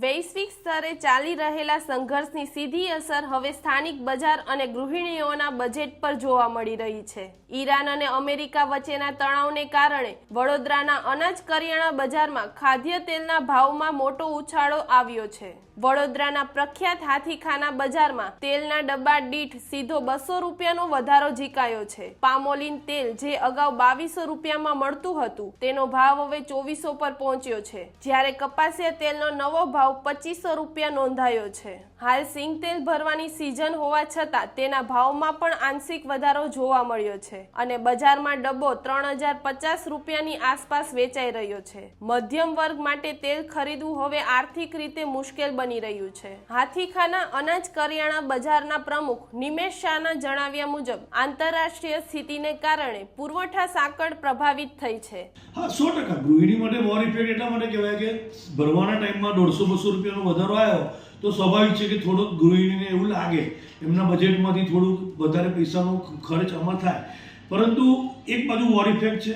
વૈશ્વિક સ્તરે ચાલી રહેલા સંઘર્ષની સીધી અસર હવે સ્થાનિક બજાર અને ગૃહિણીઓના બજેટ પર જોવા મળી રહી છે। ઈરાન અને અમેરિકા વચ્ચેના તણાવને કારણે વડોદરાના અનાજ કરિયાણા બજારમાં ખાદ્ય તેલના ભાવમાં મોટો ઉછાળો આવ્યો છે। વડોદરાના પ્રખ્યાત હાથીખાના બજારમાં તેલના ડબ્બા દીઠ સીધો 200 રૂપિયાનો વધારો ઝીકાયો છે। પામોલીન તેલ જે અગાઉ 2200 રૂપિયામાં મળતું હતું તેનો ભાવ હવે 2400 પર પહોંચ્યો છે, જ્યારે કપાસિયા તેલનો નવો ભાવ 2500 રૂપિયા નોંધાયો છે। હાલ સિંગ તેલ ભરવાની સિઝન હોવા છતાં તેના ભાવમાં પણ આંશિક વધારો જોવા મળ્યો છે અને બજારમાં ડબ્બો 3050 રૂપિયાની આસપાસ વેચાઈ રહ્યો છે। મધ્યમ વર્ગ માટે તેલ ખરીદવું હવે આર્થિક રીતે મુશ્કેલ બની રહ્યું છે। હાથીખાના અનાજ કરિયાણા બજારના પ્રમુખ નિમેશ શાહના જણાવ્યા મુજબ આંતરરાષ્ટ્રીય સ્થિતિને કારણે પુરવઠા સાંકળ પ્રભાવિત થઈ છે। હા, 100% ગૃહિણી માટે વોર ઇફેક્ટ એટલા માટે કહેવાય કે ભરવાના ટાઈમમાં 150-200 રૂપિયાનો વધારો આવ્યો તો સ્વાભાવિક છે કે થોડુંક ગૃહિણીને એવું લાગે એમના બજેટમાંથી થોડું વધારે પૈસાનો ખર્ચ અમર થાય, પરંતુ એક બાજુ વોર ઇફેક્ટ છે।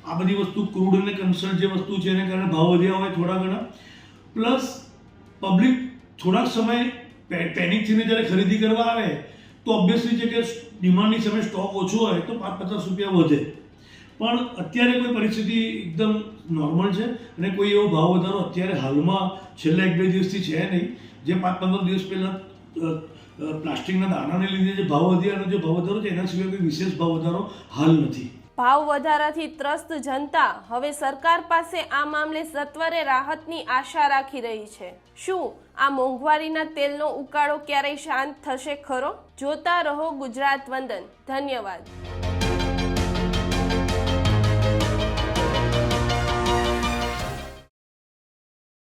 આ બધી વસ્તુ ક્રૂડ અને કન્સર્ન જે વસ્તુ છે એને કારણે ભાવ વધ્યા હોય થોડા ઘણા, પ્લસ પબ્લિક થોડાક સમય પેનિક થઈને જ્યારે ખરીદી કરવા આવે તો ઓબ્વિયસલી છે કે ડિમાન્ડની સામે સ્ટોક ઓછો હોય તો 5-50 રૂપિયા વધે, પણ અત્યારે કોઈ પરિસ્થિતિ એકદમ નોર્મલ છે અને કોઈ એવો ભાવ વધારો અત્યારે હાલમાં છેલ્લા 1-2 દિવસથી છે નહીં। જે 5-15 દિવસ પહેલાં પ્લાસ્ટિકના દાણાને લીધે જે ભાવ વધ્યાનો જે ભાવ વધારો છે એના સિવાય કોઈ વિશેષ ભાવ વધારો હાલ નથી। ભાવ વધારાથી ત્રસ્ત જનતા હવે સરકાર પાસે આ મામલે સત્વરે રાહતની આશા રાખી રહી છે। શું આ મોંઘવારીના તેલનો ઉકાળો ક્યારેય શાંત થશે ખરો? જોતા રહો ગુજરાત વંદન। ધન્યવાદ।